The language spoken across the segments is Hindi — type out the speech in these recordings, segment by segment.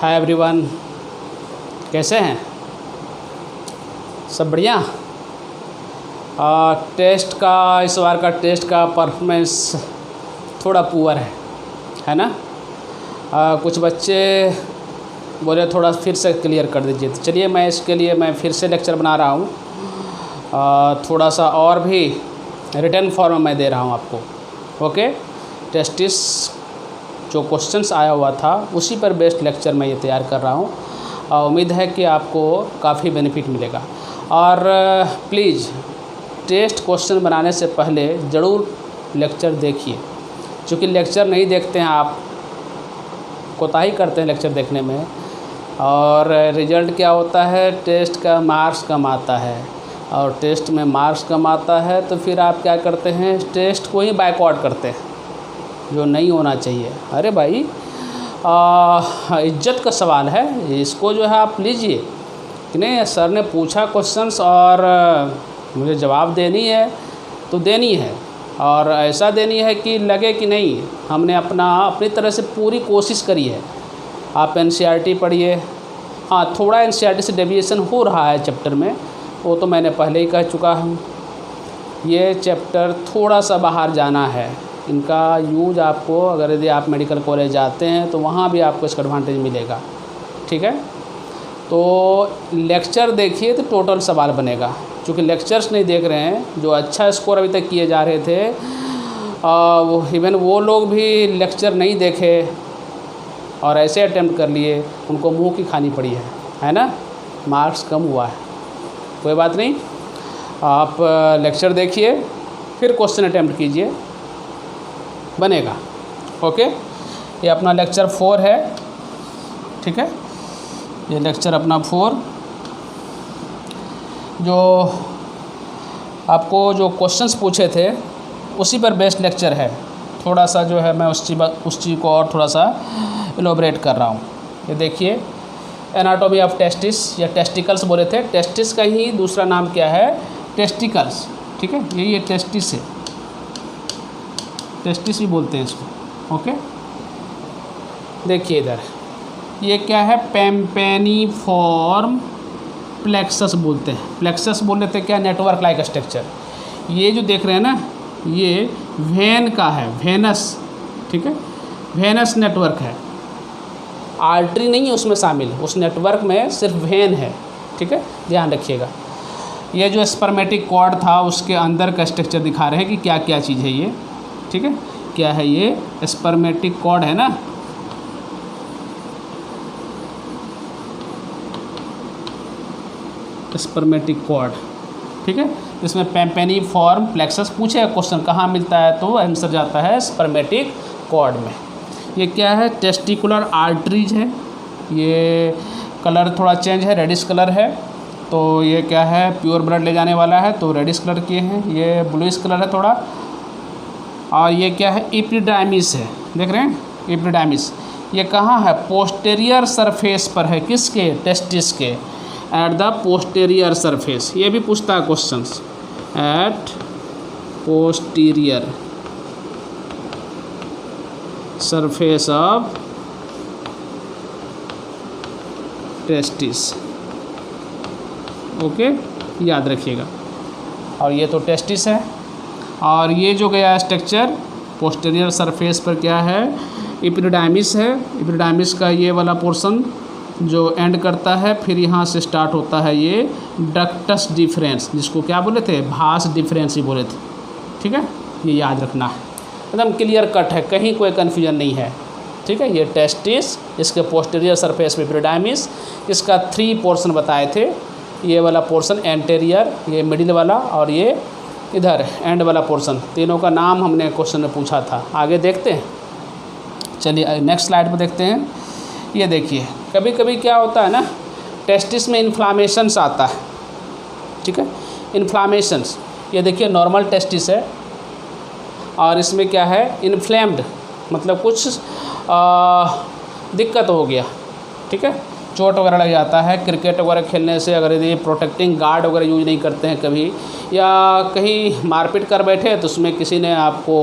हाय एवरीवन, कैसे हैं? सब बढ़िया। टेस्ट का इस बार का टेस्ट का परफॉर्मेंस थोड़ा पुअर है ना। कुछ बच्चे बोले थोड़ा फिर से क्लियर कर दीजिए, तो चलिए मैं इसके लिए फिर से लेक्चर बना रहा हूँ। थोड़ा सा और भी रिटर्न फॉर्म में दे रहा हूँ आपको। ओके, टेस्टिस जो क्वेश्चंस आया हुआ था उसी पर बेस्ड लेक्चर मैं ये तैयार कर रहा हूँ। उम्मीद है कि आपको काफ़ी बेनिफिट मिलेगा। और प्लीज़ टेस्ट क्वेश्चन बनाने से पहले ज़रूर लेक्चर देखिए, क्योंकि लेक्चर नहीं देखते हैं आप, कोताही करते हैं लेक्चर देखने में, और रिज़ल्ट क्या होता है, टेस्ट का मार्क्स कम आता है। और टेस्ट में मार्क्स कम आता है तो फिर आप क्या करते हैं, टेस्ट को ही बायकॉट करते हैं, जो नहीं होना चाहिए। अरे भाई, इज्जत का सवाल है, इसको जो है आप लीजिए कि नहीं। सर ने पूछा क्वेश्चंस और मुझे जवाब देनी है तो देनी है, और ऐसा देनी है कि लगे कि नहीं हमने अपनी तरह से पूरी कोशिश करी है। आप एनसीईआरटी पढ़िए। हाँ, थोड़ा एनसीईआरटी से डेविएशन हो रहा है चैप्टर में, वो तो मैंने पहले ही कह चुका हूँ। ये चैप्टर थोड़ा सा बाहर जाना है, इनका यूज आपको, अगर यदि आप मेडिकल कॉलेज जाते हैं तो वहाँ भी आपको इसका एडवांटेज मिलेगा। ठीक है, तो लेक्चर देखिए तो टोटल सवाल बनेगा। क्योंकि लेक्चर्स नहीं देख रहे हैं, जो अच्छा स्कोर अभी तक किए जा रहे थे इवन वो लोग भी लेक्चर नहीं देखे और ऐसे अटेम्प्ट कर लिए, उनको मुंह की खानी पड़ी है ना। मार्क्स कम हुआ है, कोई बात नहीं। आप लेक्चर देखिए फिर क्वेश्चन अटेम्प्ट कीजिए, बनेगा। ओके, ये अपना लेक्चर 4 है। ठीक है, ये लेक्चर अपना 4 जो आपको जो क्वेश्चंस पूछे थे उसी पर बेस्ड लेक्चर है। थोड़ा सा जो है मैं उस चीज़ को और थोड़ा सा इलोबरेट कर रहा हूँ। ये देखिए, एनाटॉमी ऑफ टेस्टिस या टेस्टिकल्स बोले थे, टेस्टिस का ही दूसरा नाम क्या है, टेस्टिकल्स। ठीक है, ये टेस्टिस है, टेस्टिस भी बोलते हैं इसको। ओके, देखिए इधर ये क्या है, पेम्पेनिफॉर्म प्लेक्सस बोलते हैं। प्लेक्सस बोल रहे थे क्या, नेटवर्क लाइक स्ट्रक्चर। ये जो देख रहे हैं ना, ये वेन का है, वेनस। ठीक है, वेनस नेटवर्क है, आर्टरी नहीं है उसमें शामिल, उस नेटवर्क में सिर्फ वेन है। ठीक है, ध्यान रखिएगा। ये जो स्पर्मेटिक कॉर्ड था उसके अंदर का स्ट्रक्चर दिखा रहे हैं कि क्या क्या चीज़ है ये। ठीक है, क्या है ये, स्पर्मेटिक कॉर्ड है ना। स्पर्मेटिक कॉर्ड, ठीक है, इसमें पेम्पेनिफॉर्म प्लेक्सस पूछे क्वेश्चन कहाँ मिलता है, तो आंसर जाता है स्पर्मेटिक कॉर्ड में। ये क्या है, टेस्टिकुलर आर्टरीज है। ये कलर थोड़ा चेंज है, रेडिश कलर है। तो ये क्या है, प्योर ब्लड ले जाने वाला है तो रेडिश कलर किए हैं। ये ब्लूइश कलर है थोड़ा। और ये क्या है, एपिडाइमिस है, देख रहे हैं एपिडाइमिस। ये कहाँ है, पोस्टेरियर सरफेस पर है, किसके, टेस्टिस के, एट द पोस्टेरियर सरफेस। ये भी पूछता है questions, at posterior surface of testis. Okay, याद रखिएगा। और ये तो टेस्टिस है, और ये जो गया स्ट्रक्चर पोस्टेरियर सरफेस पर क्या है, एपिडाइमिस है। एपिडाइमिस का ये वाला पोर्शन जो एंड करता है, फिर यहाँ से स्टार्ट होता है ये डक्टस डिफरेंस, जिसको क्या बोले थे, भास डिफरेंस ही बोले थे। ठीक है, ये याद रखना है, एकदम क्लियर कट है, कहीं कोई कन्फ्यूजन नहीं है। ठीक है, ये टेस्टिस, इसके पोस्टेरियर सरफेस में एपिडाइमिस, इसका 3 पोर्शन बताए थे। ये वाला पोर्शन एंटेरियर, ये मिडिल वाला, और ये इधर एंड वाला पोर्शन। तीनों का नाम हमने क्वेश्चन में पूछा था। आगे देखते हैं, चलिए नेक्स्ट स्लाइड पर देखते हैं। ये देखिए, कभी कभी क्या होता है ना, टेस्टिस में इन्फ्लामेशंस आता है। ठीक है, इन्फ्लामेशंस, ये देखिए नॉर्मल टेस्टिस है और इसमें क्या है, इन्फ्लेम्ड, मतलब कुछ दिक्कत हो गया। ठीक है, चोट वगैरह लग जाता है क्रिकेट वगैरह खेलने से, अगर यदि प्रोटेक्टिंग गार्ड वगैरह यूज नहीं करते हैं कभी, या कहीं मारपीट कर बैठे तो उसमें किसी ने आपको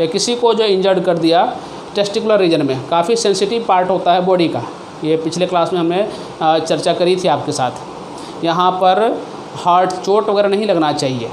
या किसी को जो इंजर्ड कर दिया टेस्टिकुलर रीजन में, काफ़ी सेंसिटिव पार्ट होता है बॉडी का, ये पिछले क्लास में हमने चर्चा करी थी आपके साथ। यहाँ पर हार्ट चोट वगैरह नहीं लगना चाहिए,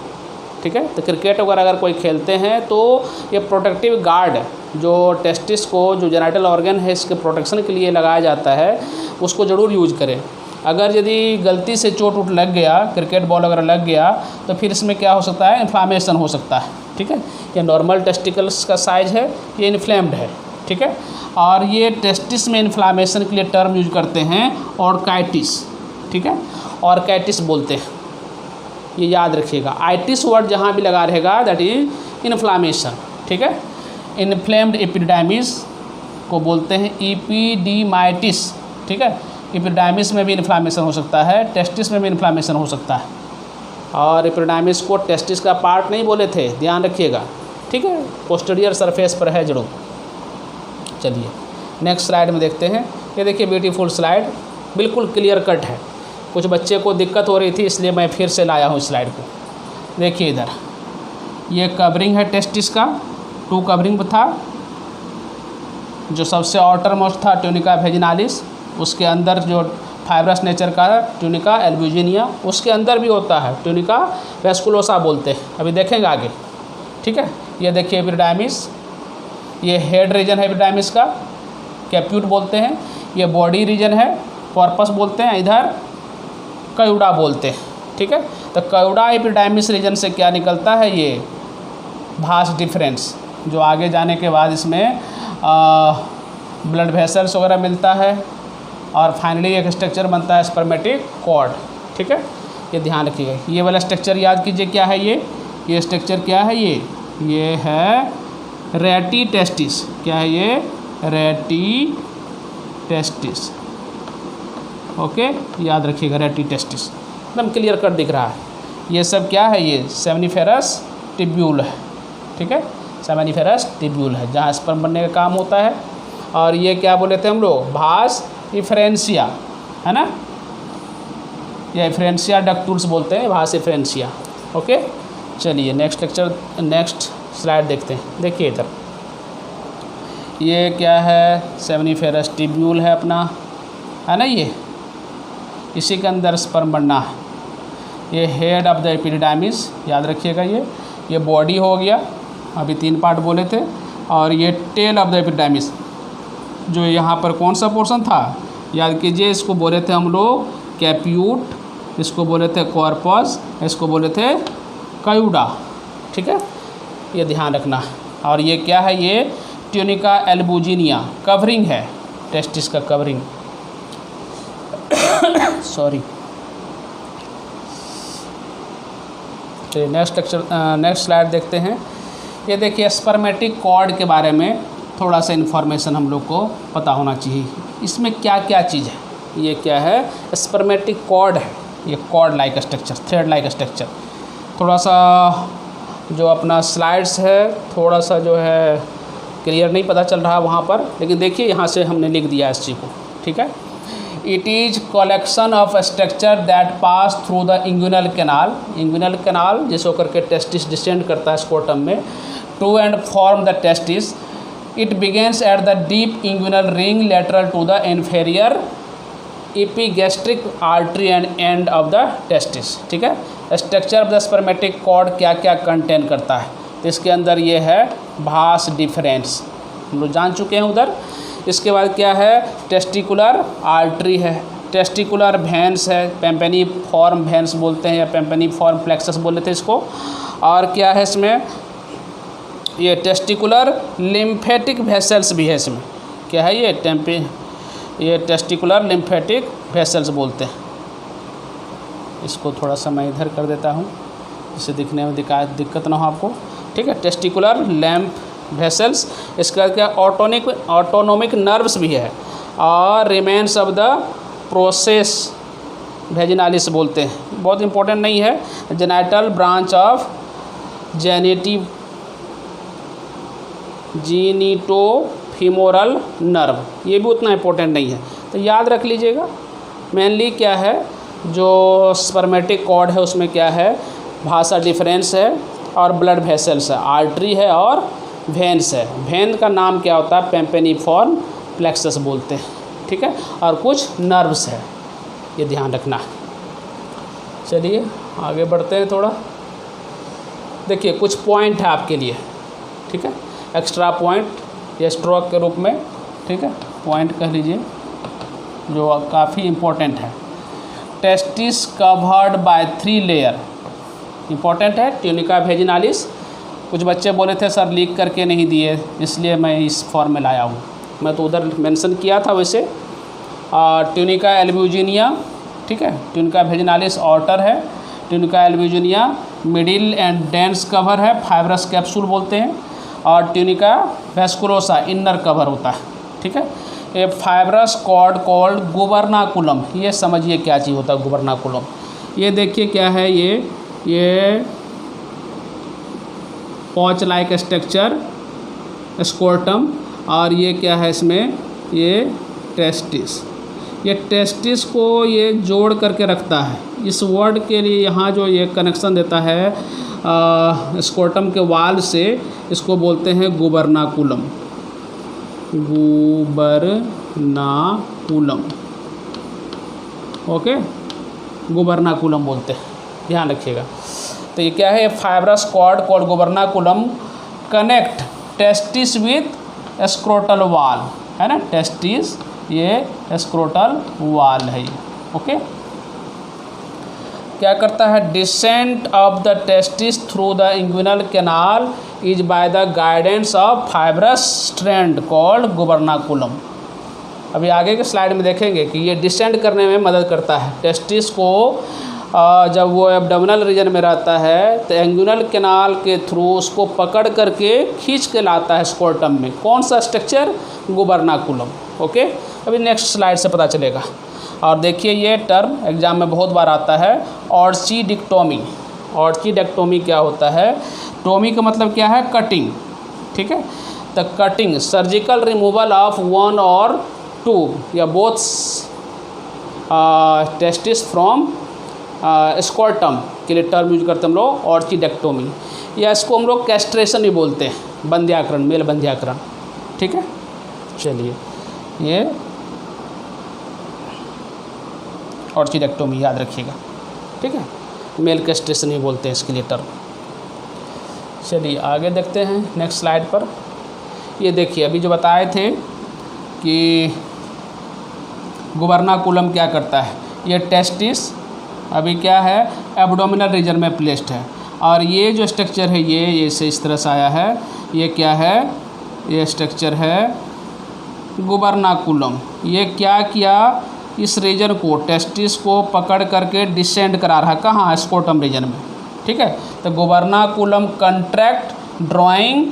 ठीक है। तो क्रिकेट वगैरह अगर कोई खेलते हैं तो ये प्रोटेक्टिव गार्ड जो टेस्टिस को, जो जेनिटल ऑर्गन है, इसके प्रोटेक्शन के लिए लगाया जाता है, उसको ज़रूर यूज करें। अगर यदि गलती से चोट उट लग गया, क्रिकेट बॉल वगैरह लग गया, तो फिर इसमें क्या हो सकता है, इन्फ्लामेशन हो सकता है, ठीक है। ये नॉर्मल टेस्टिकल्स का साइज है, ये इन्फ्लेम्ड है, ठीक है। और ये टेस्टिस में इन्फ्लामेशन के लिए टर्म यूज करते हैं ऑर्काइटिस, ठीक है, ऑर्काइटिस बोलते हैं, ये याद रखिएगा। आइटिस वर्ड जहाँ भी लगा रहेगा दैट इज इन्फ्लामेशन, ठीक है। इन्फ्लेम्ड एपिडाइमिस को बोलते हैं एपिडीमाइटिस, ठीक है। एपिडाइमिस में भी इन्फ्लामेशन हो सकता है, टेस्टिस में भी इन्फ्लामेशन हो सकता है। और एपिडाइमिस को टेस्टिस का पार्ट नहीं बोले थे, ध्यान रखिएगा, ठीक है, पोस्टीरियर सरफेस पर है जरूर। चलिए नेक्स्ट स्लाइड में देखते हैं। ये देखिए ब्यूटीफुल स्लाइड, बिल्कुल क्लियर कट है। कुछ बच्चे को दिक्कत हो रही थी, इसलिए मैं फिर से लाया हूँ स्लाइड को। देखिए इधर ये कवरिंग है टेस्टिस का, 2 कवरिंग था। जो सबसे आउटर मोस्ट था ट्यूनिका वेजिनालिस, उसके अंदर जो फाइब्रस नेचर का ट्यूनिका एल्ब्यूजिनिया, उसके अंदर भी होता है ट्यूनिका वेस्कुलोसा बोलते हैं, अभी देखेंगे आगे, ठीक है। ये देखिए एपिडाइमिस, ये हेड रीजन है एपिडाइमिस का, कैप्यूट बोलते हैं। ये बॉडी रीजन है, कॉर्पस बोलते हैं। इधर कयूडा बोलते हैं, ठीक है। तो कयूडा एपिडाइमिस रीजन से क्या निकलता है, ये भास डिफरेंस, जो आगे जाने के बाद इसमें ब्लड वेसल्स वगैरह मिलता है, और फाइनली एक स्ट्रक्चर बनता है स्पर्मेटिक कॉर्ड, ठीक है। ये ध्यान रखिएगा, ये वाला स्ट्रक्चर याद कीजिए क्या है, ये स्ट्रक्चर क्या है, ये है रेटी टेस्टिस। क्या है ये, रेटी टेस्टिस, ओके, याद रखिएगा रेटी टेस्टिस, एकदम क्लियर कट दिख रहा है। ये सब क्या है, ये सेमिनिफेरस टिब्यूल है, ठीक है, सेमिनिफेरस टिब्यूल है, जहाँ स्पर्म बनने का काम होता है। और ये क्या बोले थे हम लोग, भास इफ्रेंसिया, है ना, ये इफ्रेंसिया डक्टूल्स बोलते हैं, भास इफ्रेंसिया, ओके। चलिए नेक्स्ट स्लाइड देखते हैं। देखिए इधर ये क्या है, सेमिनिफेरस टिब्यूल है अपना, है ना, ये इसी के अंदर स्पर्म बनना है। ये हेड ऑफ द एपिडाइमिस, याद रखिएगा, ये बॉडी हो गया, अभी 3 पार्ट बोले थे। और ये टेल ऑफ द एपिडाइमिस, जो यहाँ पर कौन सा पोर्शन था, याद कीजिए, इसको बोले थे हम लोग कैप्यूट, इसको बोले थे कॉर्पस, इसको बोले थे कयूडा, ठीक है, ये ध्यान रखना। और ये क्या है, ये ट्यूनिका एल्ब्यूजिनिया, कवरिंग है, टेस्टिस का कवरिंग सॉरी। चलिए नेक्स्ट स्लाइड देखते हैं। ये देखिए स्पर्मेटिक कॉर्ड के बारे में थोड़ा सा इन्फॉर्मेशन हम लोग को पता होना चाहिए। इसमें क्या क्या चीज़ है, ये क्या है, स्पर्मेटिक कॉर्ड है, ये cord like structure, thread like structure. थोड़ा सा जो अपना स्लाइड्स है थोड़ा सा जो है क्लियर नहीं पता चल रहा वहाँ पर, लेकिन देखिए यहाँ से हमने लिख दिया इस चीज़ को, ठीक है। It is collection of structure that pass through the inguinal canal, inguinal canal जिसे होकर के टेस्टिस डिसेंड करता है स्कोटम में, to and from the testis. It begins at the deep inguinal ring lateral to the inferior epigastric artery and end of the testis, ठीक है। Structure of the spermatic cord क्या क्या कंटेन करता है, तो इसके अंदर ये है भास डिफरेंस, हम लोग जान चुके हैं उधर। इसके बाद क्या है, टेस्टिकुलर आर्टरी है, टेस्टिकुलर वेन्स है, पेम्पेनी फॉर्म वेन्स बोलते हैं, या पेम्पेनी फॉर्म प्लेक्सस बोले थे इसको। और क्या है इसमें, ये टेस्टिकुलर लिम्फेटिक वेसल्स भी है इसमें, क्या है ये टेस्टिकुलर लिम्फेटिक वेसल्स बोलते हैं। इसको थोड़ा सा मैं इधर कर देता हूँ, इससे दिखने में दिक्कत ना हो आपको, ठीक है। टेस्टिकुलर लैम्प वेसल्स, इसका क्या ऑटोनोमिक नर्व्स भी है। और remains of the process vaginalis बोलते हैं, बहुत इंपॉर्टेंट नहीं है, जेनिटल ब्रांच ऑफ जीनिटोफीमोरल नर्व, ये भी उतना इंपॉर्टेंट नहीं है, तो याद रख लीजिएगा। मेनली क्या है, जो स्पर्मेटिक कॉर्ड है उसमें क्या है, भासा डिफरेंस है और ब्लड वेसल्स है, आर्टरी है और वेन्स है। वेन का नाम क्या होता है, पेम्पेनिफॉर्म प्लेक्सस बोलते हैं, ठीक है, और कुछ नर्व्स है, ये ध्यान रखना। चलिए आगे बढ़ते हैं थोड़ा। देखिए कुछ पॉइंट है आपके लिए, ठीक है, एक्स्ट्रा पॉइंट या स्ट्रोक के रूप में, ठीक है, पॉइंट कह लीजिए, जो काफ़ी इम्पोर्टेंट है। Testis covered by 3 layer, important है, ट्यूनिका वेजिनालिस। कुछ बच्चे बोले थे सर लीक करके नहीं दिए, इसलिए मैं इस फॉर्म में लाया हूँ, मैं तो उधर मेंशन किया था वैसे। ट्यूनिका एल्ब्यूजिनिया, ठीक है, ट्यूनिका वेजिनालिस आउटर है, tunica albuginea middle and dense cover है, फाइब्रस कैप्सूल बोलते हैं, और ट्यूनिका वेस्कुलोसा इनर कवर होता है, ठीक है। ये फाइब्रस कॉर्ड कॉल्ड गुबरनाकुलम, ये समझिए क्या चीज़ होता है गुबरनाकुलम। ये देखिए क्या है, ये पॉच लाइक स्ट्रक्चर स्कोर्टम, और ये क्या है इसमें, ये टेस्टिस, ये टेस्टिस को ये जोड़ करके रखता है। इस वर्ड के लिए यहाँ जो ये कनेक्शन देता है स्कोर्टम के वाल से, इसको बोलते हैं गुबरनाकुलम, गुबरनाकुलम, ओके, गुबरनाकुलम बोलते हैं, ध्यान रखिएगा। तो ये क्या है, fibrous cord called gubernaculum connect testis with scrotal wall, है ना, टेस्टिस ये स्क्रोटल वाल है ये, ओके। क्या करता है, descent of the testis through the inguinal canal is by the guidance of fibrous strand called gubernaculum. अभी आगे के स्लाइड में देखेंगे कि ये डिसेंड करने में मदद करता है टेस्टिस को। जब वो एब्डोमिनल रीजन में रहता है तो इंग्विनल कैनाल के थ्रू उसको पकड़ करके खींच के लाता है स्कोर्टम में। कौन सा स्ट्रक्चर, गुबरनाकुलम, ओके। अभी नेक्स्ट स्लाइड से पता चलेगा। और देखिए ये टर्म एग्जाम में बहुत बार आता है, ऑर्चिडिक्टोमी। ऑर्चिडेक्टोमी क्या होता है, टोमी का मतलब क्या है, कटिंग, ठीक है। The cutting surgical removal of 1 और 2 या बोथ टेस्टिस फ्रॉम स्कोर्टम के लिए टर्म यूज करते हैं हम लोग, ऑर्चिडेक्टोमी, या इसको हम लोग कैस्ट्रेशन भी बोलते हैं, बंध्याकरण, मेल बंध्याकरण, ठीक है। चलिए ये ऑर्चिडेक्टोमी याद रखिएगा, ठीक है, मेल कैस्ट्रेशन ही बोलते हैं इसके लिए टर्म। चलिए आगे देखते हैं नेक्स्ट स्लाइड पर। ये देखिए अभी जो बताए थे कि गुबरनाकुलम क्या करता है, ये टेस्टिस अभी क्या है, एब्डोमिनल रीजन में प्लेस्ड है, और ये जो स्ट्रक्चर है ये से इस तरह से आया है, ये क्या है, ये स्ट्रक्चर है गुबरनाकुलम। ये क्या किया, इस रीजन को, टेस्टिस को पकड़ करके डिसेंड करा रहा है, कहाँ, स्कोर्टम रीजन में, ठीक है। तो gubernaculum contract drawing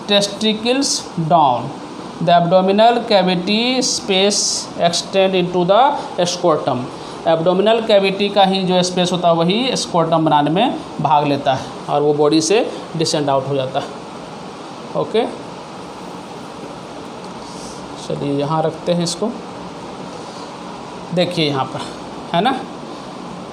testicles down, the abdominal cavity space extend into the scrotum. Abdominal cavity का ही जो स्पेस होता है वही स्कोर्टम बनाने में भाग लेता है, और वो बॉडी से डिसेंड आउट हो जाता है, ओके। चलिए यहाँ रखते हैं इसको। देखिए यहाँ पर है ना,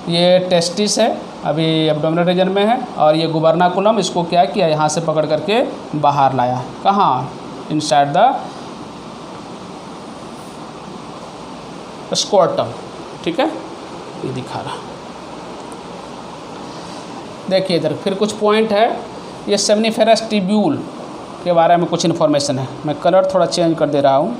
ये टेस्टिस है, अभी एब्डोमिनल रीजन में है, और ये गुबरनाकुलम, इसको क्या किया, यहाँ से पकड़ करके बाहर लाया, कहाँ, इनसाइड द स्कोर्टम, ठीक है, ये दिखा रहा। देखिए इधर फिर कुछ पॉइंट है, ये सेमनीफेरस ट्यूब्यूल के बारे में कुछ इन्फॉर्मेशन है, मैं कलर थोड़ा चेंज कर दे रहा हूँ।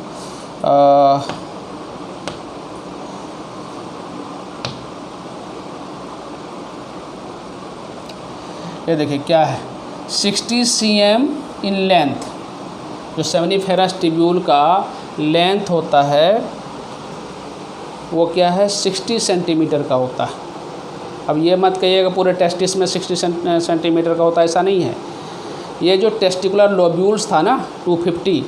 ये देखिए क्या है, 60 cm इन लेंथ, जो सेमनीफेरस ट्यूब्यूल का लेंथ होता है वो क्या है, 60 सेंटीमीटर का होता है। अब ये मत कहिएगा पूरे टेस्टिस में 60 सेंटीमीटर का होता है, ऐसा नहीं है। ये जो टेस्टिकुलर लोब्यूल्स था ना 250,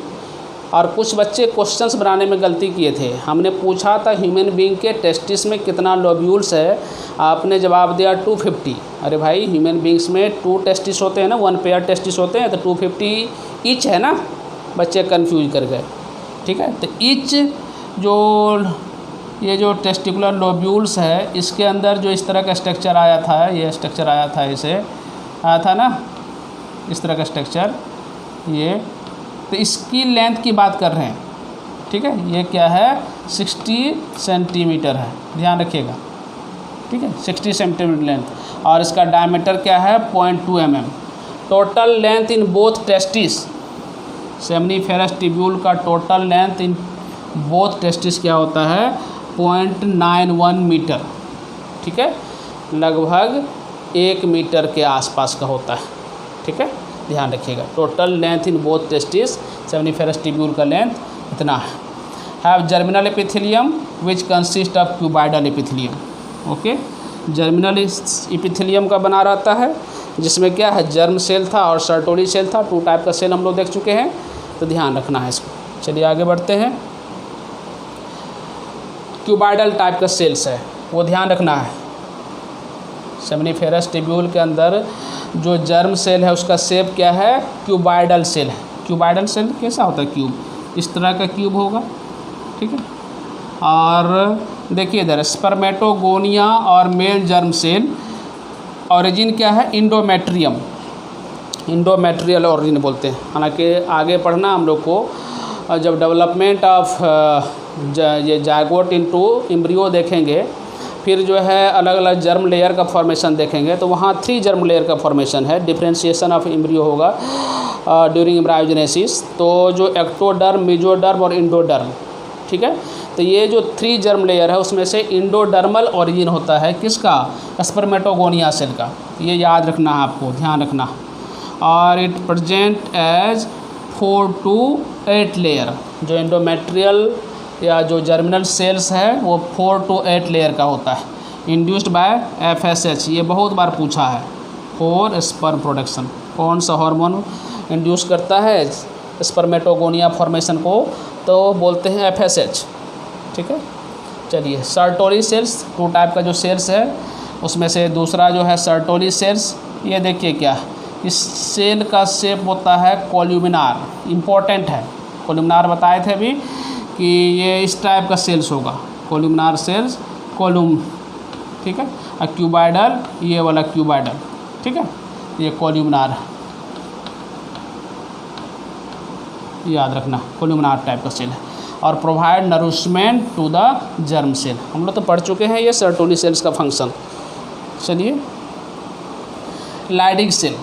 और कुछ बच्चे क्वेश्चंस बनाने में गलती किए थे। हमने पूछा था ह्यूमन बीइंग के टेस्टिस में कितना लोब्यूल्स है, आपने जवाब दिया 250। अरे भाई ह्यूमन बीइंग्स में 2 टेस्टिस होते हैं ना, 1 पेयर टेस्टिस होते हैं, तो 250 ईच है ना, बच्चे कन्फ्यूज कर गए, ठीक है। तो ईच ये जो टेस्टिकुलर लोब्यूल्स है, इसके अंदर जो इस तरह का स्ट्रक्चर आया था, ये स्ट्रक्चर आया था, इसे आया था ना इस तरह का स्ट्रक्चर, ये, तो इसकी लेंथ की बात कर रहे हैं, ठीक है। ये क्या है 60 सेंटीमीटर है, ध्यान रखिएगा, ठीक है, 60 सेंटीमीटर लेंथ। और इसका डायमीटर क्या है 0.2 mm। Total length in both testis, seminiferous tubule का total length in both testis क्या होता है 0.91 मीटर, ठीक है, लगभग 1 मीटर के आसपास का होता है, ठीक है, ध्यान रखिएगा। Total length in both testis, seminiferous tubule का लेंथ इतना है। Have germinal epithelium which consist of cuboidal epithelium, okay. Germinal epithelium का बना रहता है, जिसमें क्या है जर्म सेल था और सर्टोली सेल था। 2 टाइप का सेल हम लोग देख चुके हैं, तो ध्यान रखना है इसको। चलिए आगे बढ़ते हैं। क्यूबाइडल टाइप का सेल्स है, वो ध्यान रखना है। सेमनीफेरस ट्यूब्यूल के अंदर जो जर्म सेल है उसका शेप क्या है क्यूबाइडल सेल है। क्यूबाइडल सेल कैसा होता है क्यूब, इस तरह का क्यूब होगा, ठीक है। और देखिए इधर स्पर्मेटोगोनिया और मेल जर्म सेल ओरिजिन क्या है इंडोमेट्रियम, इंडोमेट्रियल ओरिजिन बोलते हैं। हालांकि आगे पढ़ना हम लोग को जब डेवलपमेंट ऑफ ये जायगोट इनटू एम्ब्रियो देखेंगे, फिर जो है अलग अलग जर्म लेयर का फॉर्मेशन देखेंगे, तो वहाँ 3 जर्म लेयर का फॉर्मेशन है। डिफ्रेंशिएशन ऑफ एम्ब्रियो होगा ड्यूरिंग एम्ब्रायोजेनेसिस। तो जो एक्टोडर्म, मेजोडर्म और इंडोडर्म, ठीक है। तो ये जो 3 जर्म लेयर है उसमें से इंडोडर्मल ओरिजिन होता है किसका स्पर्मेटोगोनिया सेल का, ये याद रखना है आपको, ध्यान रखना। और it present as 4 to 8 layer. जो इंडोमेट्रियल या जो जर्मिनल सेल्स है वो 4 to 8 लेयर का होता है। इंड्यूस्ड बाय FSH, ये बहुत बार पूछा है, फॉर स्पर्म प्रोडक्शन। कौन सा हार्मोन इंड्यूस करता है स्पर्मेटोगोनिया फॉर्मेशन को, तो बोलते हैं FSH, ठीक है। चलिए सर्टोली सेल्स, 2 टाइप का जो सेल्स है उसमें से दूसरा जो है सर्टोली सेल्स। ये देखिए क्या, इस सेल का शेप होता है कोल्यूमिनार, इम्पोर्टेंट है। कोल्यूमिनार बताए थे अभी कि ये इस टाइप का सेल्स होगा, कोल्यूमिनार सेल्स, कोलूम, ठीक है। और क्यूबाइडल, ये वाला क्यूबाइडल, ठीक है, ये कोल्यूमिनार, याद रखना, कोल्यूमिनार टाइप का सेल है। और provide nourishment to the germ cell, हम लोग तो पढ़ चुके हैं ये सर्टोली सेल्स का फंक्शन। चलिए लाइडिंग सेल,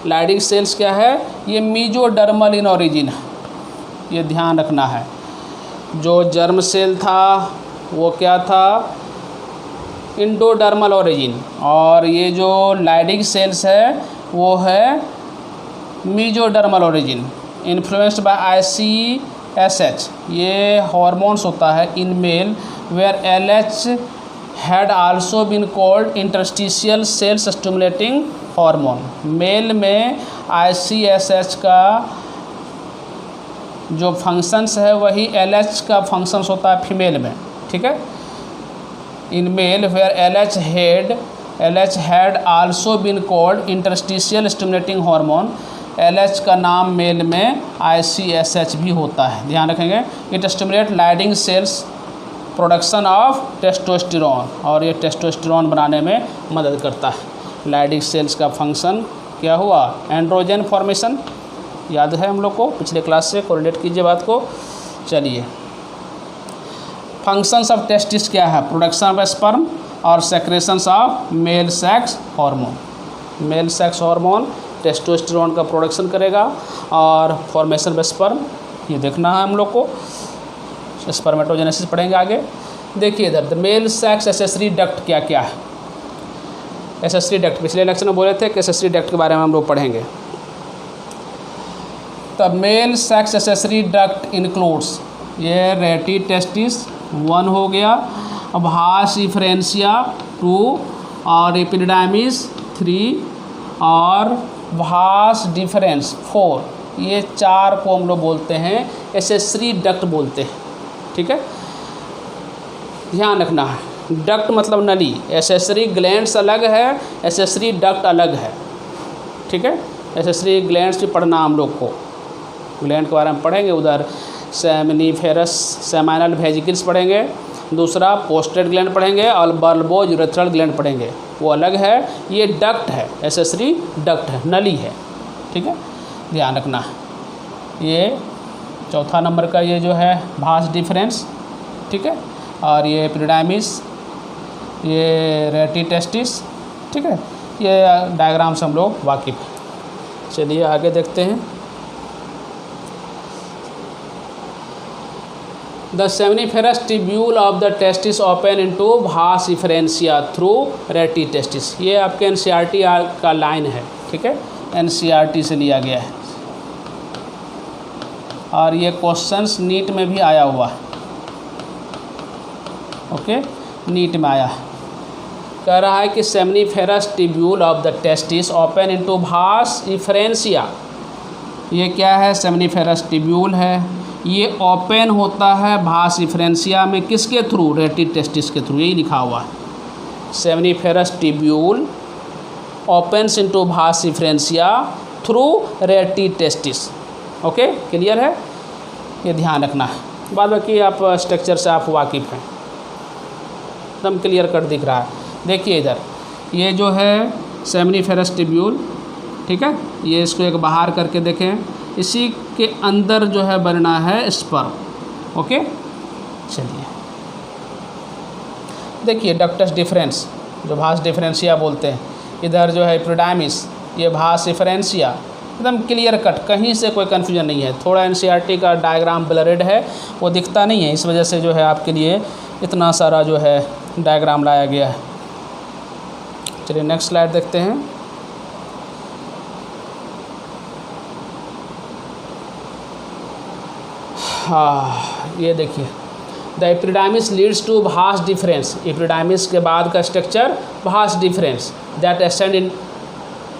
लाइडिंग सेल्स क्या है, ये मीजोडर्मल इन ओरिजिन है, ये ध्यान रखना है। जो जर्म सेल था वो क्या था इंडोडर्मल ओरिजिन, और ये जो लाइडिंग सेल्स है वो है mesodermal origin. Influenced by ICSH, ये हार्मोन्स होता है in male where LH had also been called interstitial cells stimulating hormone. Male में ICSH का जो फंक्शंस है वही LH का फंक्शंस होता है फीमेल में, ठीक है। In male where LH had also been called interstitial stimulating hormone. LH का नाम मेल में ICSH भी होता है, ध्यान रखेंगे। It stimulate Leydig cells production of testosterone, और ये टेस्टोस्टेरोन बनाने में मदद करता है। लाइडिंग सेल्स का फंक्शन क्या हुआ एंड्रोजन फॉर्मेशन, याद है हम लोग को पिछले क्लास से, कोरिलेट कीजिए बात को। चलिए फंक्शंस ऑफ टेस्टिस क्या है, प्रोडक्शन ऑफ स्पर्म और secretions of male sex hormone. Male sex hormone testosterone का प्रोडक्शन करेगा और फॉर्मेशन ऑफ स्पर्म, ये देखना है हम लोग को। स्पर्मेटोजेनेसिस पढ़ेंगे आगे। देखिए इधर the male sex accessory duct क्या क्या है। एसेसरी डक्ट पिछले लेक्चर में बोले थे कि एसेसरी डक्ट के बारे में हम लोग पढ़ेंगे। तब male sex accessory duct includes, ये रेटी टेस्टिस 1 हो गया, अब हास इफ्रेंसिया 2 और एपिडिडाइमिस 3 और वास डिफरेंस 4, ये 4 को हम लोग बोलते हैं एसेसरी डक्ट बोलते हैं, ठीक है। ध्यान रखना है, डक्ट मतलब नली, एसेसरी ग्लैंड्स अलग है, एसेसरी डक्ट अलग है, ठीक है। एसेसरी ग्लैंड्स भी पढ़ना हम लोग को, ग्लैंड के बारे में पढ़ेंगे। उधर सेमिनिफेरस सेमाइनल वेजिकल्स पढ़ेंगे, दूसरा पोस्टेड ग्लैंड पढ़ेंगे और बल्बो यूरेथ्रल ग्लैंड पढ़ेंगे, वो अलग है। ये डक्ट है, एसेसरी डक्ट है, नली है, ठीक है, ध्यान रखना है। ये चौथा नंबर का ये जो है भास डिफरेंस, ठीक है, और ये एपिडिडाइमिस, ये रेटी टेस्टिस, ठीक है, ये डायग्राम से हम लोग वाकिफ़ हैं। चलिए आगे देखते हैं। The seminiferous tubule of the testis open into vasa efferentia through rete testis. ये आपके एनसीईआरटी का लाइन है, ठीक है, एनसीईआरटी से लिया गया है और ये क्वेश्चंस नीट में भी आया हुआ है। ओके, नीट में आया है। कह रहा है कि seminiferous tubule of the testis open into vasa efferentia. ये क्या है? सेमिनिफेरस ट्यूब्यूल है। ये ओपन होता है भास इफरेंशिया में, किसके थ्रू? रेटी टेस्टिस के थ्रू, यही लिखा हुआ है। Seminiferous tubule opens into vasa efferentia through rete testis. Okay, clear है? ये ध्यान रखना है। बाद बाकी आप स्ट्रक्चर से आप वाकिफ़ हैं, एकदम क्लियर कट दिख रहा है। देखिए इधर, ये जो है सेमिनिफेरस ट्यूब्यूल, ठीक है, ये इसको एक बाहर करके देखें, इसी के अंदर जो है बनना है स्पर्म। ओके, चलिए देखिए डक्टस डिफरेंस, जो भास डिफरेंशिया बोलते हैं, इधर जो है एपिडिडाइमिस, ये भास इफरेंशिया, एकदम क्लियर कट, कहीं से कोई कन्फ्यूजन नहीं है। थोड़ा एनसीईआरटी का डायग्राम ब्लरेड है, वो दिखता नहीं है, इस वजह से जो है आपके लिए इतना सारा जो है डायग्राम लाया गया है। चलिए नेक्स्ट स्लाइड देखते हैं। हाँ, ये देखिए, the epididymis leads to vas deferens. Epididymis के बाद का structure vas deferens that ascend in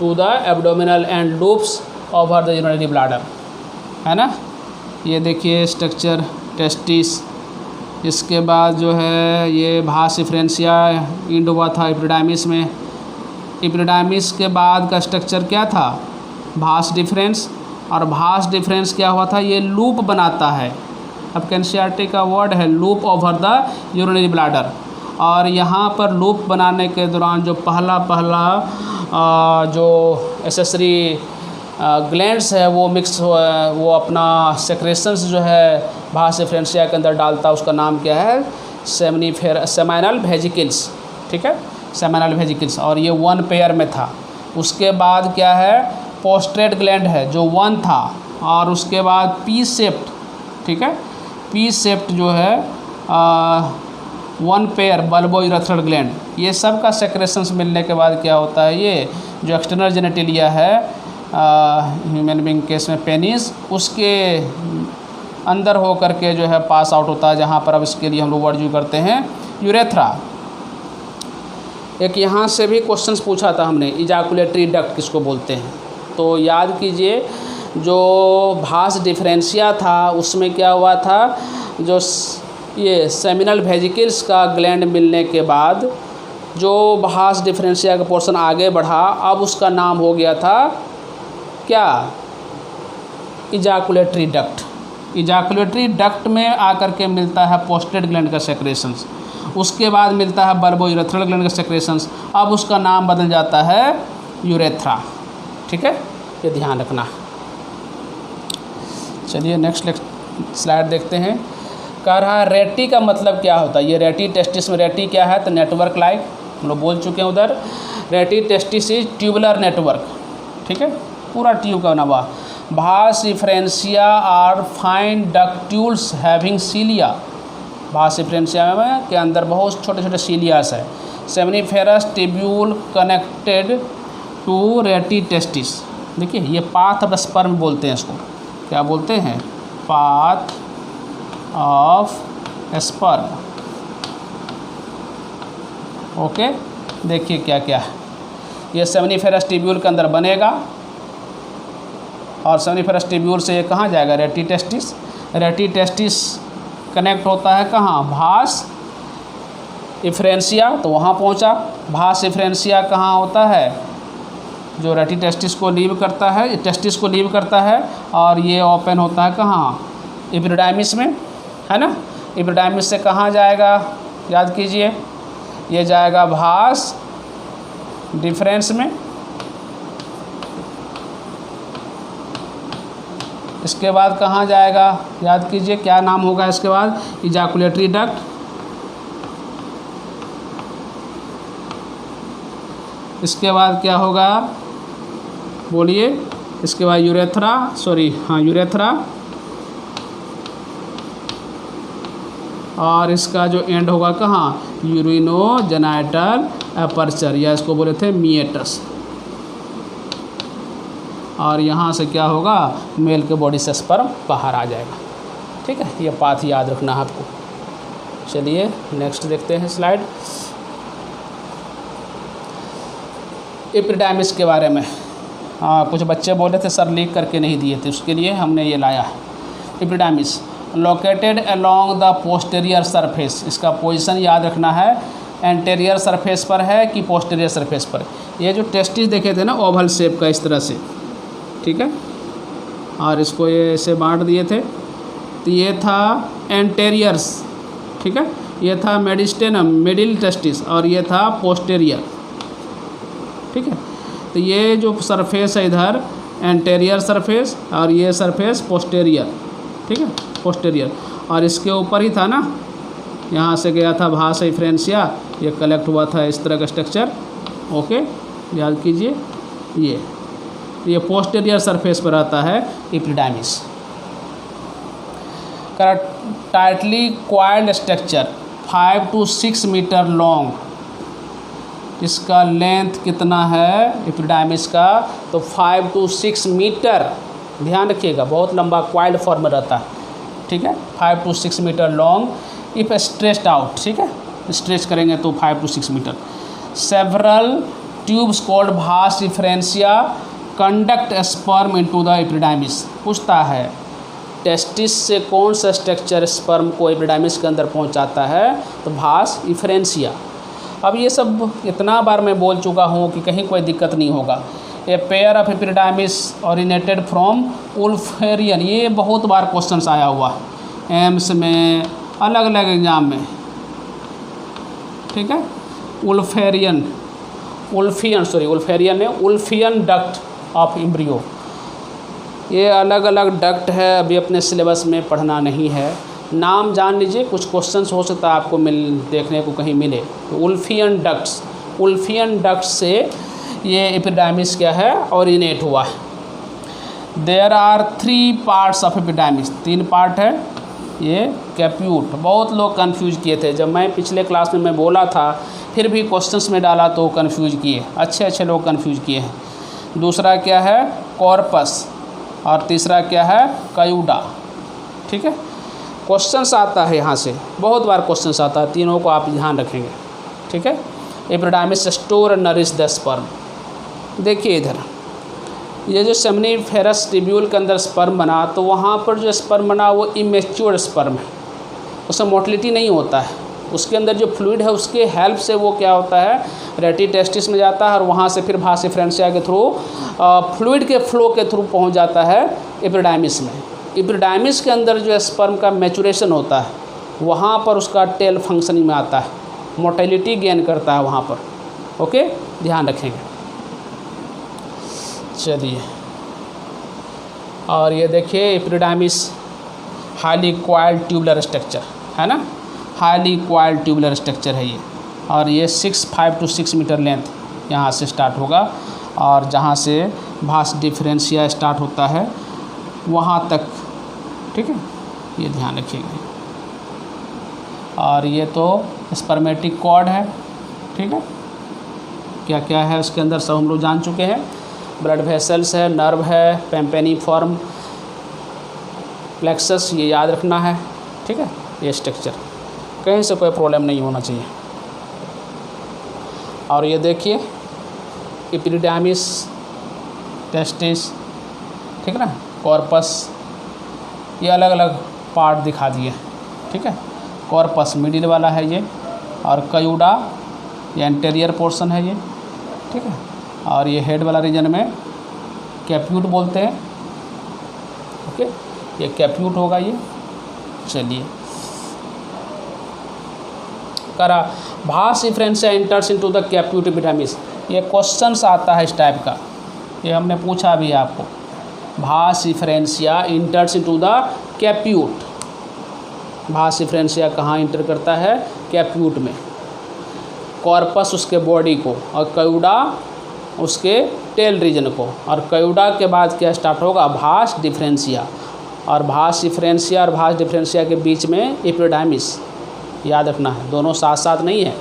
to the abdominal and loops over the urinary bladder, है ना। ये देखिए स्ट्रक्चर टेस्टिस, इसके बाद जो है ये भास इफरेंशिया इंड हुआ था एपिडिडाइमिस में। एपिडिडाइमिस के बाद का स्ट्रक्चर क्या था? भास डिफरेंस, और भास डिफरेंस क्या हुआ था? ये लूप बनाता है। अब एनसीईआरटी का वर्ड है loop over the urinary bladder, और यहाँ पर लूप बनाने के दौरान जो पहला जो एसेसरी ग्लैंड्स है वो मिक्स वो अपना सेक्रेशंस जो है भास इफरेंशिया के अंदर डालता है, उसका नाम क्या है? सेमाइनल वेजिकल्स, ठीक है, सेमाइनल वेजिकल्स, और ये वन पेयर में था। उसके बाद क्या है? पोस्ट्रेट ग्लैंड है जो वन था, और उसके बाद पी सेप्ट, ठीक है, पी सेप्ट जो है one pair bulbo urethral gland. ये सब का सेक्रेशंस मिलने के बाद क्या होता है? ये जो एक्सटर्नल जेनेटिलिया है ह्यूमन बीइंग केस में पेनिस, उसके अंदर हो करके जो है पास आउट होता है, जहाँ पर अब इसके लिए हम लोग वर्ड यूज करते हैं यूरेथ्रा। एक यहाँ से भी क्वेश्चंस पूछा था हमने, इजाकुलेटरी डक्ट किसको बोलते हैं? तो याद कीजिए, जो भास डिफरेंशिया था उसमें क्या हुआ था? जो ये सेमिनल वेजिकल्स का ग्लैंड मिलने के बाद जो भास डिफरेंशिया का पोर्शन आगे बढ़ा, अब उसका नाम हो गया था क्या? इजाकुलेटरी डक्ट। इजाकुलेटरी डक्ट में आकर के मिलता है पोस्ट्रेट ग्लैंड का सेक्रेशंस, उसके बाद मिलता है बल्बो यूरेथ्रल ग्लैंड का सेक्रेशंस, अब उसका नाम बदल जाता है यूरेथ्रा, ठीक है, ये ध्यान रखना। चलिए नेक्स्ट स्लाइड देखते हैं। कह रहा है रेटी का मतलब क्या होता है? ये रेटी टेस्टिस में रेटी क्या है? तो नेटवर्क लाइक, हम लोग बोल चुके हैं उधर। रेटी टेस्टिस इज ट्यूबुलर नेटवर्क, ठीक है, पूरा ट्यूब का बना हुआ। भास इफरेंशिया आर फाइन डक्ट्यूल्स हैविंग सीलिया। भास इफरेंशिया में के अंदर बहुत छोटे छोटे सीलियास है। सेमिनिफेरस ट्यूब्यूल कनेक्टेड टू रेटी टेस्टिस। देखिए ये पाथ ऑफ स्पर्म बोलते हैं इसको, क्या बोलते हैं? Path of sperm. ओके, देखिए क्या क्या है। ये सेमिनिफेरस ट्यूब्यूल के अंदर बनेगा, और सेमिनिफेरस ट्यूब्यूल से ये कहाँ जाएगा? रेटी टेस्टिस। रेटी टेस्टिस कनेक्ट होता है कहाँ? भास इफरेंशिया, तो वहाँ पहुँचा। भास इफरेंशिया कहाँ होता है? जो रेटी टेस्टिस को लीव करता है, टेस्टिस को लीव करता है, और ये ओपन होता है कहाँ? एपिडिडाइमिस में, है ना। एपिडिडाइमिस से कहाँ जाएगा? याद कीजिए, ये जाएगा भास डिफरेंस में, इसके बाद कहाँ जाएगा, याद कीजिए क्या नाम होगा इसके बाद, इजैकुलेटरी डक्ट, इसके बाद क्या होगा बोलिए, इसके बाद यूरेथ्रा, यूरेथ्रा, और इसका जो एंड होगा कहाँ, यूरिनोजेनाइटल अपर्चर, या इसको बोले थे मिएटस। और यहाँ से क्या होगा, मेल के बॉडी से स्पर्म बाहर आ जाएगा। ठीक है, ये पाथ याद रखना है आपको। चलिए नेक्स्ट देखते हैं स्लाइड, एपिडाइमिस के बारे में। कुछ बच्चे बोले थे सर लीक करके नहीं दिए थे, उसके लिए हमने ये लाया है। Epididymis located along the posterior surface, इसका पोजीशन याद रखना है, एंटीरियर सरफेस पर है कि पोस्टीरियर सरफेस पर। ये जो टेस्टिस देखे थे ना ओवल शेप का, इस तरह से, ठीक है, और इसको ये ऐसे बांट दिए थे, तो ये था एंटीरियर्स, ठीक है, ये था मेडिस्टेनम मिडिल टेस्टिस, और ये था पोस्टीरियर। ठीक है, तो ये जो सरफेस है इधर एंटीरियर सरफेस, और ये सरफेस पोस्टीरियर, ठीक है, पोस्टीरियर, और इसके ऊपर ही था ना, यहाँ से गया था भास इफ्रेंसिया, ये कलेक्ट हुआ था इस तरह का स्ट्रक्चर। ओके, याद कीजिए, ये पोस्टीरियर सरफेस पर आता है epididymis. Tightly coiled structure 5 to 6 metre long, इसका लेंथ कितना है एपिडाइमिस का, तो 5 to 6 मीटर, ध्यान रखिएगा, बहुत लंबा क्वाइल्ड फॉर्म में रहता है। ठीक है, 5 to 6 metre long if stretched out, ठीक है, स्ट्रेच करेंगे तो 5 to 6 metre. Several tubes called vasa efferentia conduct sperm into the epididymis. पूछता है टेस्टिस से कौन सा स्ट्रक्चर स्पर्म को एपिडाइमिस के अंदर पहुंचाता है, तो भास इफ्रेंसिया। अब ये सब इतना बार मैं बोल चुका हूँ कि कहीं कोई दिक्कत नहीं होगा। A pair of epididymis originated from Wolffian, ये बहुत बार क्वेश्चंस आया हुआ है एम्स में, अलग अलग एग्जाम में। ठीक है, उल्फेरियन है, उल्फियन डक्ट ऑफ एम्ब्रियो, ये अलग अलग डक्ट है, अभी अपने सिलेबस में पढ़ना नहीं है, नाम जान लीजिए, कुछ क्वेश्चंस हो सकता है आपको देखने को कहीं मिले। तो उल्फियन डक्ट्स से ये एपिडाइमिस क्या है, ओरिजिनेट हुआ है। There are 3 parts of epididymis, 3 part है। ये कैप्यूट, बहुत लोग कंफ्यूज किए थे, जब मैं पिछले क्लास में मैं बोला था, फिर भी क्वेश्चंस में डाला तो कंफ्यूज किए, अच्छे लोग कंफ्यूज किए हैं। दूसरा क्या है, कॉर्पस, और तीसरा क्या है, कयूडा। ठीक है, क्वेश्चंस आता है यहाँ से, बहुत बार क्वेश्चंस आता है, तीनों को आप ध्यान रखेंगे। ठीक है, epididymis store and nourish the sperm. देखिए इधर ये जो सेमनीफेरस टिब्यूल के अंदर स्पर्म बना, तो वहाँ पर जो स्पर्म बना वो इमेच्योर स्पर्म है, उसमें मोटिलिटी नहीं होता है, उसके अंदर जो फ्लूइड है उसके हेल्प से वो क्या होता है, रेटी टेस्टिस में जाता है, और वहाँ से फिर भास इफ्रेंसिया के थ्रू फ्लूइड के फ्लो के थ्रू पहुँच जाता है एपिडाइमिस में। एपिडाइमिस के अंदर जो स्पर्म का मैचुरेशन होता है, वहाँ पर उसका टेल फंक्शनिंग में आता है, मोटिलिटी गेन करता है वहाँ पर। ओके, ध्यान रखेंगे। चलिए, और ये देखिए epididymis highly coiled tubular structure है ना, हाईली क्वाइल्ड ट्यूबुलर स्ट्रक्चर है ये, और ये 5 to 6 मीटर लेंथ यहाँ से स्टार्ट होगा, और जहाँ से भास डिफरेंशिया स्टार्ट होता है वहाँ तक। ठीक है, ये ध्यान रखिएगा। और ये तो स्पर्मेटिक कॉर्ड है। ठीक है, क्या क्या है उसके अंदर सब हम लोग जान चुके हैं। ब्लड वेसल्स है, नर्व है, पेम्पेनिफॉर्म प्लेक्सस, ये याद रखना है। ठीक है, ये स्ट्रक्चर कहीं से कोई प्रॉब्लम नहीं होना चाहिए। और ये देखिए एपिडाइमिस, टेस्टिस, ठीक है ना, कॉर्पस, ये अलग अलग पार्ट दिखा दिए। ठीक है, कॉर्पस मिडिल वाला है ये, और कयूडा ये एंटीरियर पोर्शन है ये। ठीक है, और ये हेड वाला रीजन में कैप्यूट बोलते हैं। ओके, ये कैप्यूट होगा ये। चलिए, करा vasa efferentia enters into the caput epididymis, ये क्वेश्चंस आता है इस टाइप का, ये हमने पूछा भी आपको। Vasa deferentia enters into the caput. Vasa deferentia कहाँ इंटर करता है? कैप्यूट में। कॉर्पस उसके बॉडी को और कयूडा उसके टेल रीजन को, और कयूडा के बाद क्या स्टार्ट होगा? भास डिफरेंशिया। और भास डिफरेंशिया और भास डिफरेंशिया के बीच में एपिडाइमिस, याद रखना है, दोनों साथ साथ नहीं है।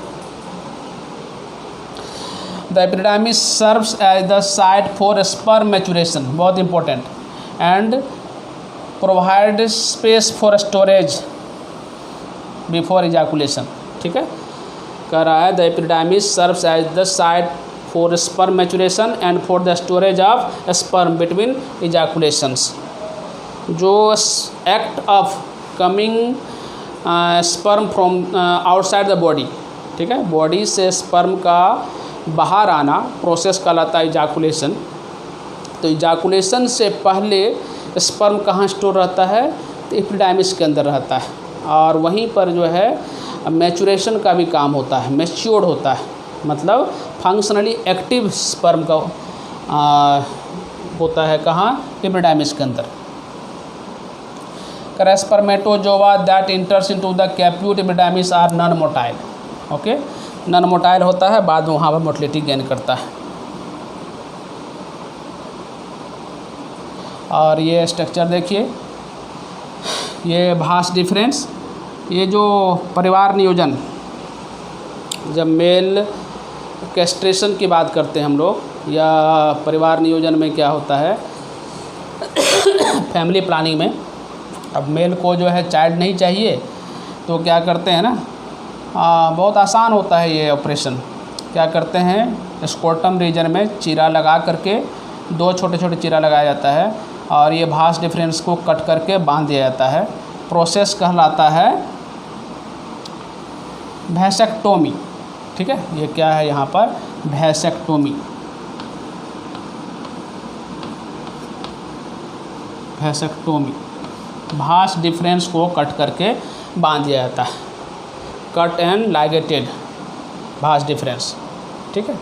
The epididymis serves as the site for sperm maturation, बहुत important, and provide space for storage before ejaculation. ठीक है, कह रहा है the epididymis serves as the site for sperm maturation and for the storage of sperm between ejaculations. जो act of coming sperm from outside the body, ठीक है, बॉडी से स्पर्म का बाहर आना प्रोसेस कहलाता है इजैकुलेशन। तो इजैकुलेशन से पहले स्पर्म कहाँ स्टोर रहता है? तो एपिडाइमिस के अंदर रहता है, और वहीं पर जो है मैचुरेशन का भी काम होता है, मैच्योर्ड होता है, मतलब फंक्शनली एक्टिव स्पर्म का होता है कहाँ? एपिडाइमिस के अंदर। Spermatozoa that enters into the caput epididymis are non motile. Okay, non motile होता है, बाद में वहाँ पर मोटिलिटी गेन करता है। और ये स्ट्रक्चर देखिए, ये भास डिफरेंस, ये जो परिवार नियोजन, जब मेल कैस्ट्रेशन की बात करते हैं हम लोग, या परिवार नियोजन में क्या होता है फैमिली प्लानिंग में, अब मेल को जो है चाइल्ड नहीं चाहिए तो क्या करते हैं ना, बहुत आसान होता है ये ऑपरेशन। क्या करते हैं, स्कोर्टम रीजन में चीरा लगा करके, 2 छोटे छोटे चीरा लगाया जाता है, और ये भास डिफरेंस को कट करके बांध दिया जाता है। प्रोसेस कहलाता है वैसेक्टोमी। ठीक है, ये क्या है यहाँ पर? वैसेक्टोमी। वैसेक्टोमी, भास डिफरेंस को कट करके बांध दिया जाता है, cut and ligated Bhasa difference. ठीक है,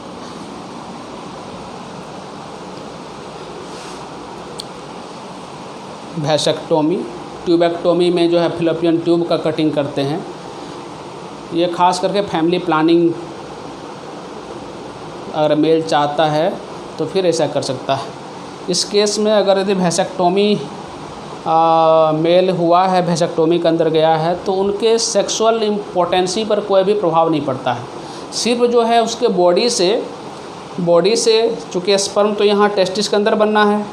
वैसेक्टोमी। ट्यूबेक्टोमी में जो है फिलोपियन ट्यूब का कटिंग करते हैं। ये खास करके फैमिली प्लानिंग अगर मेल चाहता है तो फिर ऐसा कर सकता है। इस केस में अगर यदि वैसेक्टोमी मेल हुआ है, वैसेक्टोमी के अंदर गया है, तो उनके सेक्सुअल इम्पोर्टेंसी पर कोई भी प्रभाव नहीं पड़ता है। सिर्फ जो है उसके बॉडी से चूँकि स्पर्म तो यहाँ टेस्टिस के अंदर बनना है,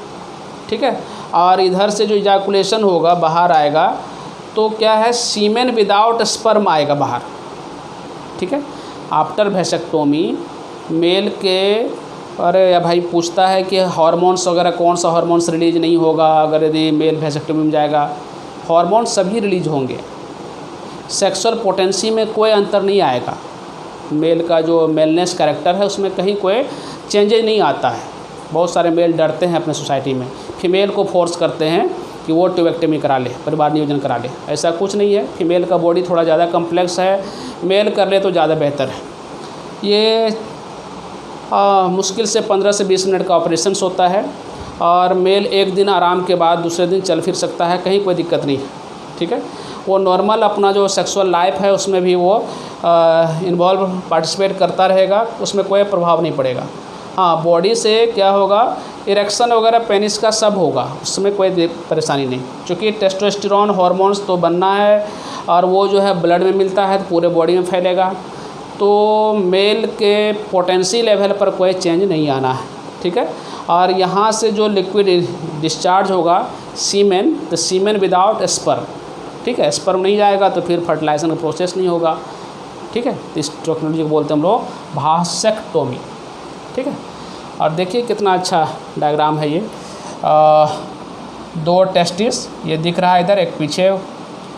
ठीक है, और इधर से जो इजैकुलेशन होगा बाहर आएगा, तो क्या है, सीमेन विदाउट स्पर्म आएगा बाहर। ठीक है, आफ्टर वैसेक्टोमी मेल के, अरे या भाई पूछता है कि हार्मोन्स वगैरह कौन सा हार्मोन्स रिलीज नहीं होगा अगर यदि मेल वैसेक्टोमी में जाएगा? हार्मोन्स सभी रिलीज होंगे, सेक्सुअल पोटेंसी में कोई अंतर नहीं आएगा। मेल का जो मेलनेस कैरेक्टर है उसमें कहीं कोई चेंजेज नहीं आता है। बहुत सारे मेल डरते हैं अपने सोसाइटी में, फीमेल को फोर्स करते हैं कि वो ट्यूबेक्टमी करा ले, परिवार नियोजन करा ले। ऐसा कुछ नहीं है, फीमेल का बॉडी थोड़ा ज़्यादा कम्प्लेक्स है, मेल कर ले तो ज़्यादा बेहतर है। ये मुश्किल से 15 से 20 मिनट का ऑपरेशन होता है, और मेल एक दिन आराम के बाद दूसरे दिन चल फिर सकता है, कहीं कोई दिक्कत नहीं है। ठीक है, वो नॉर्मल अपना जो सेक्सुअल लाइफ है उसमें भी वो इन्वॉल्व पार्टिसिपेट करता रहेगा, उसमें कोई प्रभाव नहीं पड़ेगा। हाँ, बॉडी से क्या होगा, इरेक्शन वगैरह पेनिस का सब होगा, उसमें कोई परेशानी नहीं, क्योंकि टेस्टोस्टेरोन हार्मोन्स तो बनना है, और वो जो है ब्लड में मिलता है तो पूरे बॉडी में फैलेगा, तो मेल के पोटेंसी लेवल पर कोई चेंज नहीं आना है। ठीक है, और यहाँ से जो लिक्विड डिस्चार्ज होगा सीमेन, तो सीमेन विदाउट स्पर्म। ठीक है, स्पर्म नहीं जाएगा तो फिर फर्टिलाइजेशन का प्रोसेस नहीं होगा। ठीक है, इस टेक्नोलॉजी को बोलते हैं हम लोग भासेक्टोमी। ठीक है, और देखिए कितना अच्छा डायग्राम है ये। 2 टेस्टिस ये दिख रहा है इधर, एक पीछे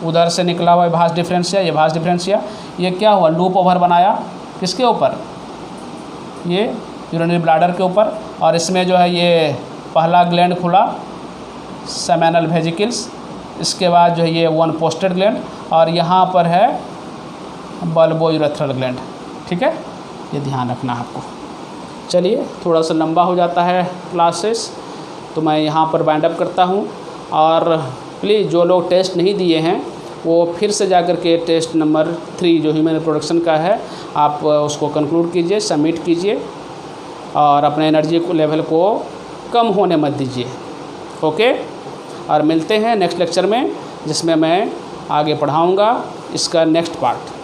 उधर से निकला हुआ है भास डिफरेंशिया, ये भास डिफरेंशिया। ये क्या हुआ, लूप ओवर बनाया, किसके ऊपर, ये यूरिनरी ब्लैडर के ऊपर, और इसमें जो है ये पहला ग्लैंड खुला सेमेनल वेजिकल्स, इसके बाद जो है ये 1 पोस्टेड ग्लैंड, और यहाँ पर है बल्बो यूरेथ्रल ग्लैंड। ठीक है, ये ध्यान रखना है आपको। चलिए, थोड़ा सा लंबा हो जाता है क्लासेस, तो मैं यहाँ पर बाइंड अप करता हूँ। और प्लीज़ जो लोग टेस्ट नहीं दिए हैं वो फिर से जा कर के टेस्ट नंबर 3 जो ह्यूमन रिप्रोडक्शन का है आप उसको कंक्लूड कीजिए, सबमिट कीजिए और अपने एनर्जी को लेवल को कम होने मत दीजिए। ओके, और मिलते हैं नेक्स्ट लेक्चर में जिसमें मैं आगे पढ़ाऊँगा इसका नेक्स्ट पार्ट।